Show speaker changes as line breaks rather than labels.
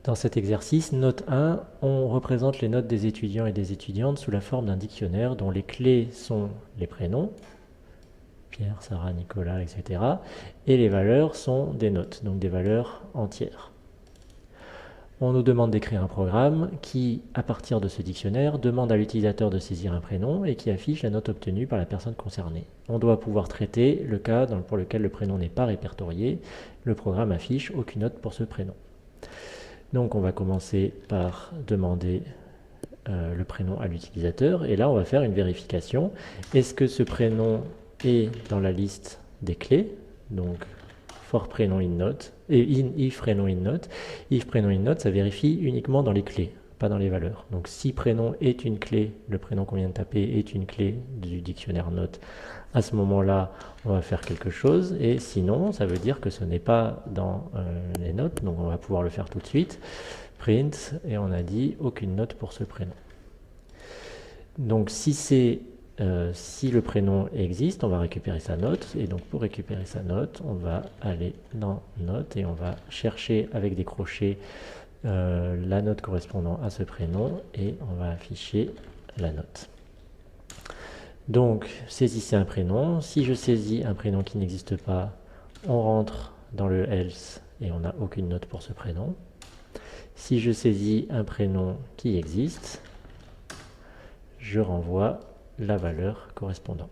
Dans cet exercice, note 1, on représente les notes des étudiants et des étudiantes sous la forme d'un dictionnaire dont les clés sont les prénoms, Pierre, Sarah, Nicolas, etc. Et les valeurs sont des notes, donc des valeurs entières. On nous demande d'écrire un programme qui, à partir de ce dictionnaire, demande à l'utilisateur de saisir un prénom et qui affiche la note obtenue par la personne concernée. On doit pouvoir traiter le cas pour lequel le prénom n'est pas répertorié. Le programme affiche aucune note pour ce prénom. Donc on va commencer par demander le prénom à l'utilisateur et là on va faire une vérification. Est-ce que ce prénom est dans la liste des clés? Donc for prénom in note et if prénom in note. If prénom in note, ça vérifie uniquement dans les clés, pas dans les valeurs. Donc si prénom est une clé, le prénom qu'on vient de taper est une clé du dictionnaire note, à ce moment-là, on va faire quelque chose, et sinon, ça veut dire que ce n'est pas dans les notes, donc on va pouvoir le faire tout de suite. Print, et on a dit aucune note pour ce prénom. Donc si le prénom existe, on va récupérer sa note, et donc pour récupérer sa note, on va aller dans Notes, et on va chercher avec des crochets la note correspondant à ce prénom, et on va afficher la note. Donc, saisissez un prénom. Si je saisis un prénom qui n'existe pas, on rentre dans le else et on n'a aucune note pour ce prénom. Si je saisis un prénom qui existe, je renvoie la valeur correspondante.